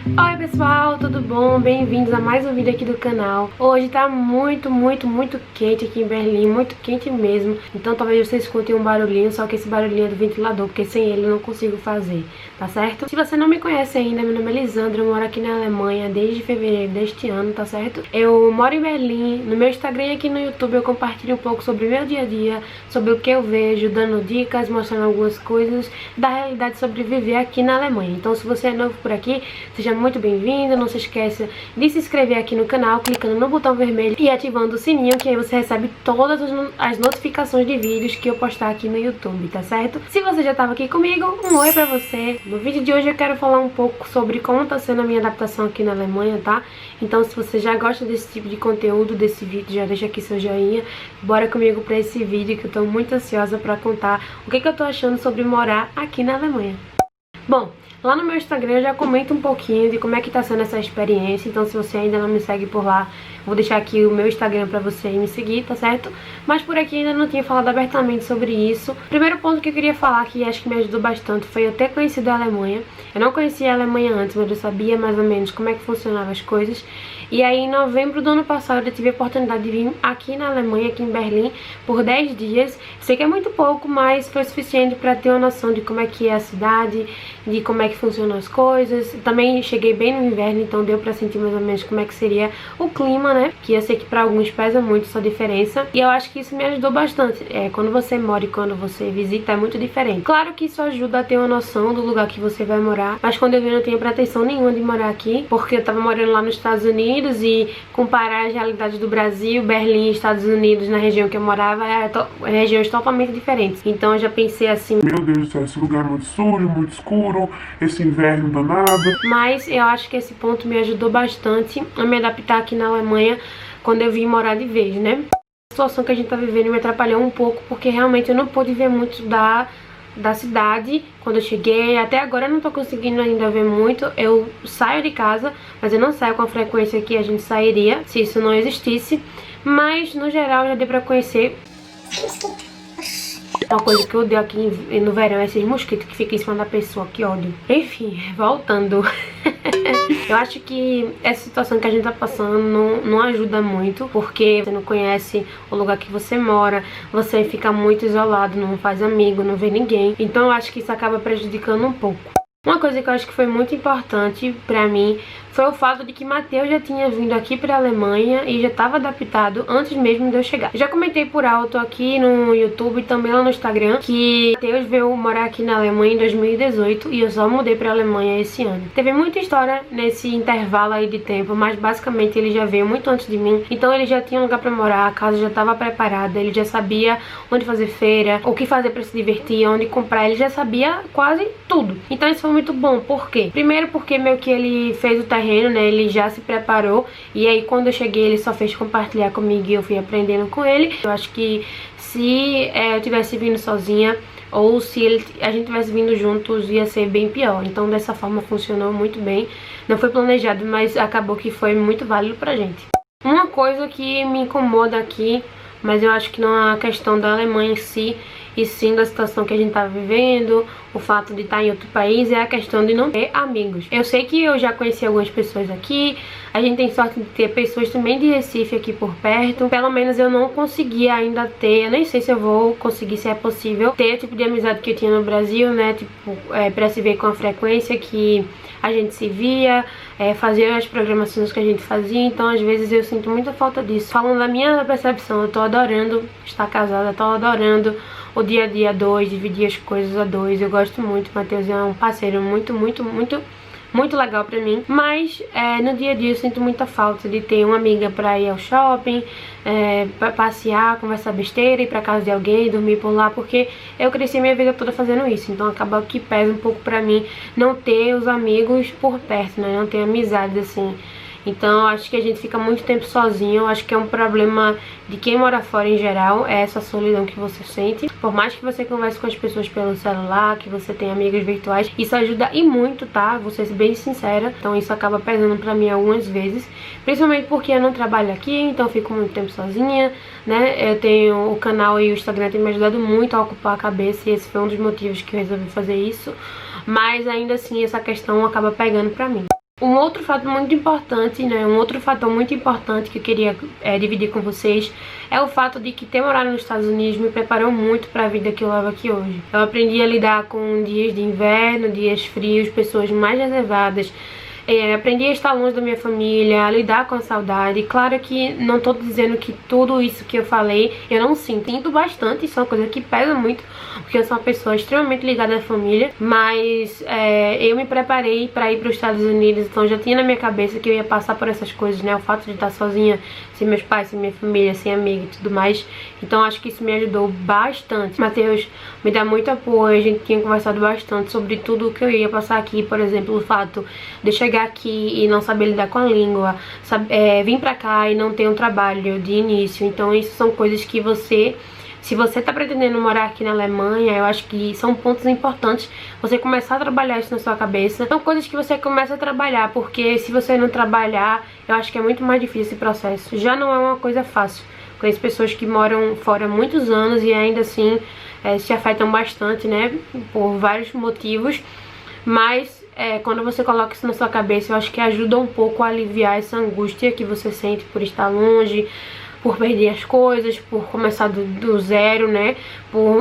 Oi pessoal, tudo bom? Bem-vindos a mais um vídeo aqui do canal. Hoje tá muito quente aqui em Berlim, muito quente mesmo. Então talvez vocês escutem um barulhinho, só que esse barulhinho é do ventilador, porque sem ele eu não consigo fazer, tá certo? Se você não me conhece ainda, meu nome é Lisandra, eu moro aqui na Alemanha desde fevereiro deste ano, tá certo? Eu moro em Berlim, no meu Instagram e aqui no YouTube eu compartilho um pouco sobre o meu dia a dia, sobre o que eu vejo, dando dicas, mostrando algumas coisas da realidade sobre viver aqui na Alemanha. Então se você é novo por aqui, seja muito bem-vindo, não se esqueça de se inscrever aqui no canal, clicando no botão vermelho e ativando o sininho, que aí você recebe todas as notificações de vídeos que eu postar aqui no YouTube, tá certo? Se você já estava aqui comigo, um oi pra você. No vídeo de hoje eu quero falar um pouco sobre como tá sendo a minha adaptação aqui na Alemanha, tá? Então se você já gosta desse tipo de conteúdo, desse vídeo, já deixa aqui seu joinha. Bora comigo pra esse vídeo que eu tô muito ansiosa pra contar o que eu tô achando sobre morar aqui na Alemanha. Bom, lá no meu Instagram eu já comento um pouquinho de como é que tá sendo essa experiência. Então se você ainda não me segue por lá, vou deixar aqui o meu Instagram pra você me seguir, tá certo? Mas por aqui ainda não tinha falado abertamente sobre isso. Primeiro ponto que eu queria falar, que acho que me ajudou bastante, foi eu ter conhecido a Alemanha. Eu não conhecia a Alemanha antes, mas eu sabia mais ou menos como é que funcionavam as coisas. E aí em novembro do ano passado eu tive a oportunidade de vir aqui na Alemanha, aqui em Berlim, por 10 dias. Sei que é muito pouco, mas foi suficiente para ter uma noção de como é que é a cidade, de como é que funcionam as coisas. Também cheguei bem no inverno, então deu pra sentir mais ou menos como é que seria o clima, né? Que eu sei que pra alguns pesa muito essa diferença. E eu acho que isso me ajudou bastante. Quando você mora e quando você visita é muito diferente. Claro que isso ajuda a ter uma noção do lugar que você vai morar, mas quando eu vim eu não tinha pretensão nenhuma de morar aqui, porque eu tava morando lá nos Estados Unidos e comparar as realidades do Brasil, Berlim e Estados Unidos na região que eu morava, regiões totalmente diferentes. Então eu já pensei assim, meu Deus do céu, esse lugar é muito sujo, muito escuro, esse inverno danado. Mas eu acho que esse ponto me ajudou bastante a me adaptar aqui na Alemanha quando eu vim morar de vez, né? A situação que a gente tá vivendo me atrapalhou um pouco, porque realmente eu não pude ver muito da cidade quando eu cheguei. Até agora eu não tô conseguindo ainda ver muito. Eu saio de casa, mas eu não saio com a frequência que a gente sairia se isso não existisse. Mas no geral já deu pra conhecer. Uma coisa que eu odeio aqui no verão é esses mosquitos que ficam em cima da pessoa, que ódio. Enfim, voltando. Eu acho que essa situação que a gente tá passando não ajuda muito, porque você não conhece o lugar que você mora, você fica muito isolado, não faz amigo, não vê ninguém. Então eu acho que isso acaba prejudicando um pouco. Uma coisa que eu acho que foi muito importante pra mim foi o fato de que Matheus já tinha vindo aqui pra Alemanha e já estava adaptado antes mesmo de eu chegar. Eu já comentei por alto aqui no YouTube e também lá no Instagram que Matheus veio morar aqui na Alemanha em 2018 e eu só mudei pra Alemanha esse ano. Teve muita história nesse intervalo aí de tempo, mas basicamente ele já veio muito antes de mim. Então ele já tinha um lugar pra morar, a casa já estava preparada, ele já sabia onde fazer feira, o que fazer pra se divertir, onde comprar, ele já sabia quase tudo. Então isso foi muito bom. Por quê? Primeiro porque meio que ele fez o terreno, né? Ele já se preparou. E aí quando eu cheguei ele só fez compartilhar comigo e eu fui aprendendo com ele. Eu acho que se eu tivesse vindo sozinha ou se a gente tivesse vindo juntos ia ser bem pior. Então dessa forma funcionou muito bem. Não foi planejado, mas acabou que foi muito válido pra gente. Uma coisa que me incomoda aqui, mas eu acho que não é a questão da Alemanha em si, e sim da situação que a gente tá vivendo, o fato de estar em outro país, é a questão de não ter amigos. Eu sei que eu já conheci algumas pessoas aqui, a gente tem sorte de ter pessoas também de Recife aqui por perto. Pelo menos eu não consegui ainda ter, eu nem sei se eu vou conseguir, se é possível, ter o tipo de amizade que eu tinha no Brasil, né? Tipo, pra se ver com a frequência que a gente se via, fazer as programações que a gente fazia. Então às vezes eu sinto muita falta disso. Falando da minha percepção, eu tô adorando estar casada, tô adorando o dia a dia a dois, dividir as coisas a dois. Eu gosto muito, o Matheus é um parceiro muito legal pra mim. Mas no dia a dia eu sinto muita falta de ter uma amiga pra ir ao shopping, pra passear, conversar besteira, ir pra casa de alguém, dormir por lá, porque eu cresci minha vida toda fazendo isso. Então acaba que pesa um pouco pra mim não ter os amigos por perto, né? Não ter amizades assim. Então eu acho que a gente fica muito tempo sozinho. Eu acho que é um problema de quem mora fora em geral, é essa solidão que você sente. Por mais que você converse com as pessoas pelo celular, que você tenha amigos virtuais, isso ajuda e muito, tá? Vou ser bem sincera. Então isso acaba pesando pra mim algumas vezes, principalmente porque eu não trabalho aqui, então eu fico muito tempo sozinha, né? Eu tenho o canal e o Instagram tem me ajudado muito a ocupar a cabeça, e esse foi um dos motivos que eu resolvi fazer isso. Mas ainda assim essa questão acaba pegando pra mim. Um outro fato muito importante, né, um outro fator muito importante que eu queria dividir com vocês é o fato de que ter morado nos Estados Unidos me preparou muito para a vida que eu levo aqui hoje. Eu aprendi a lidar com dias de inverno, dias frios, pessoas mais reservadas. Aprendi a estar longe da minha família, a lidar com a saudade. Claro que não tô dizendo que tudo isso que eu falei eu não sinto. Sinto bastante, isso é uma coisa que pesa muito, porque eu sou uma pessoa extremamente ligada à família. Mas eu me preparei para ir para os Estados Unidos, então já tinha na minha cabeça que eu ia passar por essas coisas, né? O fato de estar sozinha, sem meus pais, sem minha família, sem amiga e tudo mais. Então acho que isso me ajudou bastante. Matheus me dá muito apoio, a gente tinha conversado bastante sobre tudo o que eu ia passar aqui. Por exemplo, o fato de chegar aqui e não saber lidar com a língua, vir pra cá e não ter um trabalho de início. Então isso são coisas que se você tá pretendendo morar aqui na Alemanha, eu acho que são pontos importantes você começar a trabalhar isso na sua cabeça. São coisas que você começa a trabalhar, porque se você não trabalhar, eu acho que é muito mais difícil esse processo. Já não é uma coisa fácil. Conheço pessoas que moram fora há muitos anos e ainda assim se afetam bastante, né, por vários motivos. Mas quando você coloca isso na sua cabeça, eu acho que ajuda um pouco a aliviar essa angústia que você sente por estar longe, por perder as coisas, por começar do zero, né?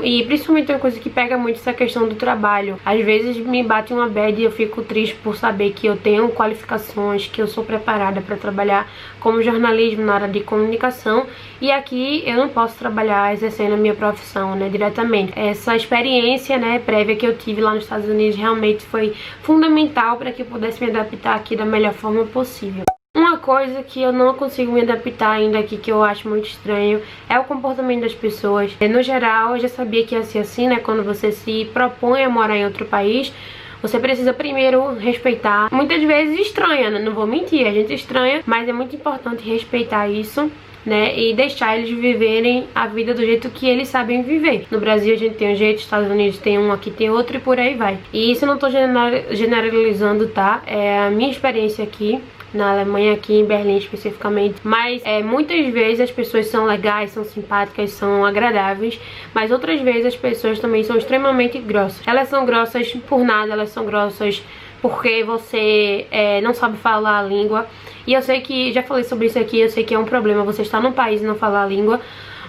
E principalmente uma coisa que pega muito essa questão do trabalho. Às vezes me bate uma bad e eu fico triste por saber que eu tenho qualificações, que eu sou preparada para trabalhar como jornalismo na área de comunicação, e aqui eu não posso trabalhar exercendo a minha profissão, né, diretamente. Essa experiência, né, prévia que eu tive lá nos Estados Unidos realmente foi fundamental para que eu pudesse me adaptar aqui da melhor forma possível. Uma coisa que eu não consigo me adaptar ainda aqui, que eu acho muito estranho, é o comportamento das pessoas. No geral, eu já sabia que ia ser assim, né? Quando você se propõe a morar em outro país, você precisa primeiro respeitar. Muitas vezes estranha, né? Não vou mentir, a gente estranha, mas é muito importante respeitar isso, né, e deixar eles viverem a vida do jeito que eles sabem viver. No Brasil a gente tem um jeito, nos Estados Unidos tem um, aqui tem outro e por aí vai. E isso eu não tô generalizando, tá? É a minha experiência aqui na Alemanha, aqui em Berlim especificamente. Mas muitas vezes as pessoas são legais, são simpáticas, são agradáveis, mas outras vezes as pessoas também são extremamente grossas. Elas são grossas por nada, elas são grossas porque você não sabe falar a língua. E eu sei que, já falei sobre isso aqui, eu sei que é um problema você estar num país e não falar a língua,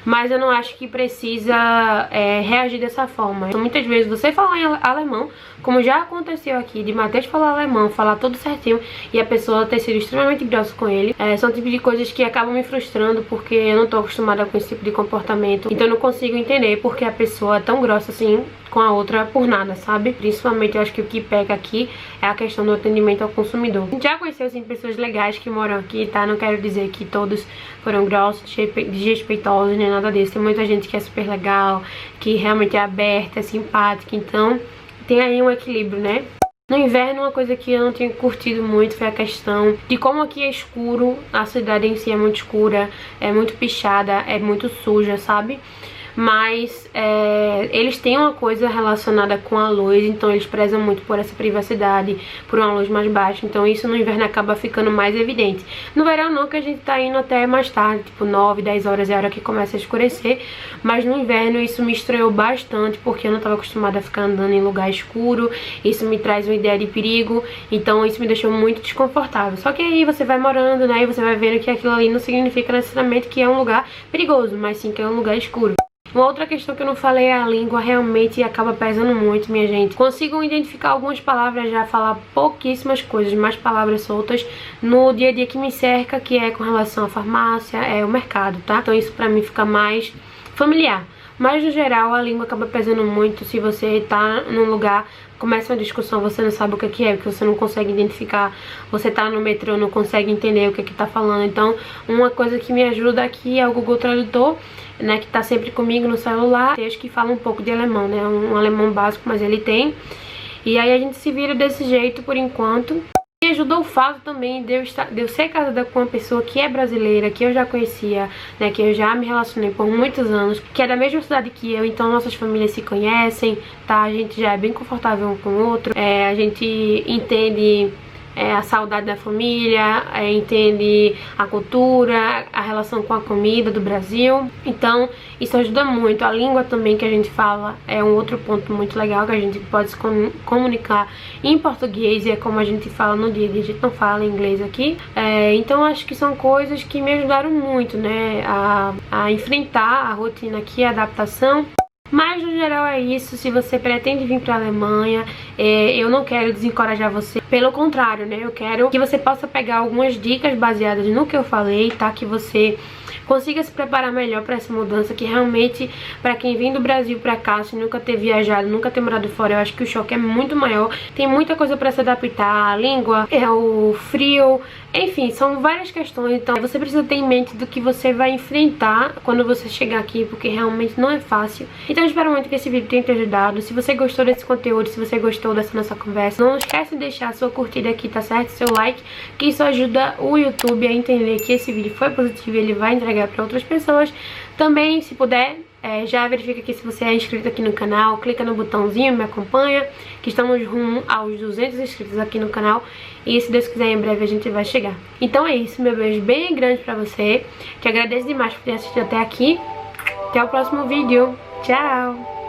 mas eu não acho que precisa reagir dessa forma. Então, muitas vezes você falar em alemão, como já aconteceu aqui, de Matheus falar alemão, falar tudo certinho e a pessoa ter sido extremamente grossa com ele, são tipo de coisas que acabam me frustrando, porque eu não tô acostumada com esse tipo de comportamento. Então eu não consigo entender porque a pessoa é tão grossa assim com a outra por nada, sabe? Principalmente eu acho que o que pega aqui é a questão do atendimento ao consumidor. Já conheceu assim pessoas legais que moram aqui, tá? Não quero dizer que todos foram grossos, desrespeitosos, nem nada disso. Tem muita gente que é super legal, que realmente é aberta, é simpática, então tem aí um equilíbrio, né? No inverno, uma coisa que eu não tenho curtido muito foi a questão de como aqui é escuro, a cidade em si é muito escura, é muito pichada, é muito suja, sabe? Mas eles têm uma coisa relacionada com a luz, então eles prezam muito por essa privacidade, por uma luz mais baixa, então isso no inverno acaba ficando mais evidente. No verão não, que a gente tá indo até mais tarde, tipo 9, 10 horas é a hora que começa a escurecer, mas no inverno isso me estranhou bastante, porque eu não estava acostumada a ficar andando em lugar escuro, isso me traz uma ideia de perigo, então isso me deixou muito desconfortável. Só que aí você vai morando, né, e você vai vendo que aquilo ali não significa necessariamente que é um lugar perigoso, mas sim que é um lugar escuro. Uma outra questão que eu não falei é a língua, realmente acaba pesando muito, minha gente. Consigo identificar algumas palavras, já falar pouquíssimas coisas, mais palavras soltas no dia a dia que me cerca, que é com relação à farmácia, o mercado, tá? Então isso pra mim fica mais familiar. Mas no geral a língua acaba pesando muito se você tá num lugar, começa uma discussão, você não sabe o que é, porque você não consegue identificar, você tá no metrô, não consegue entender o que tá falando. Então uma coisa que me ajuda aqui é o Google Tradutor, né, que tá sempre comigo no celular. Acho que fala um pouco de alemão, né, um alemão básico, mas ele tem. E aí a gente se vira desse jeito por enquanto. E ajudou o fato também de eu ser casada com uma pessoa que é brasileira, que eu já conhecia, né, que eu já me relacionei por muitos anos, que é da mesma cidade que eu, então nossas famílias se conhecem, tá? A gente já é bem confortável um com o outro, a gente entende a saudade da família, entende a cultura, a relação com a comida do Brasil. Então isso ajuda muito. A língua também que a gente fala é um outro ponto muito legal, que a gente pode se comunicar em português, e é como a gente fala no dia a dia, a gente não fala inglês aqui. Então acho que são coisas que me ajudaram muito, né, a enfrentar a rotina aqui, a adaptação. Mas no geral é isso. Se você pretende vir para a Alemanha, eu não quero desencorajar você, pelo contrário, né, eu quero que você possa pegar algumas dicas baseadas no que eu falei, tá, que você consiga se preparar melhor para essa mudança, que realmente, para quem vem do Brasil para cá, se nunca ter viajado, nunca ter morado fora, eu acho que o choque é muito maior. Tem muita coisa para se adaptar, a língua, o frio, enfim, são várias questões. Então você precisa ter em mente do que você vai enfrentar quando você chegar aqui, porque realmente não é fácil. Então eu espero muito que esse vídeo tenha te ajudado. Se você gostou desse conteúdo, se você gostou dessa nossa conversa, não esquece de deixar a sua curtida aqui, tá certo? Seu like, que isso ajuda o YouTube a entender que esse vídeo foi positivo e ele vai entregar para outras pessoas. Também, se puder, já verifica aqui se você é inscrito aqui no canal, clica no botãozinho, me acompanha, que estamos rumo aos 200 inscritos aqui no canal, e se Deus quiser, em breve a gente vai chegar. Então é isso, meu beijo bem grande pra você, te agradeço demais por ter assistido até aqui, até o próximo vídeo, tchau!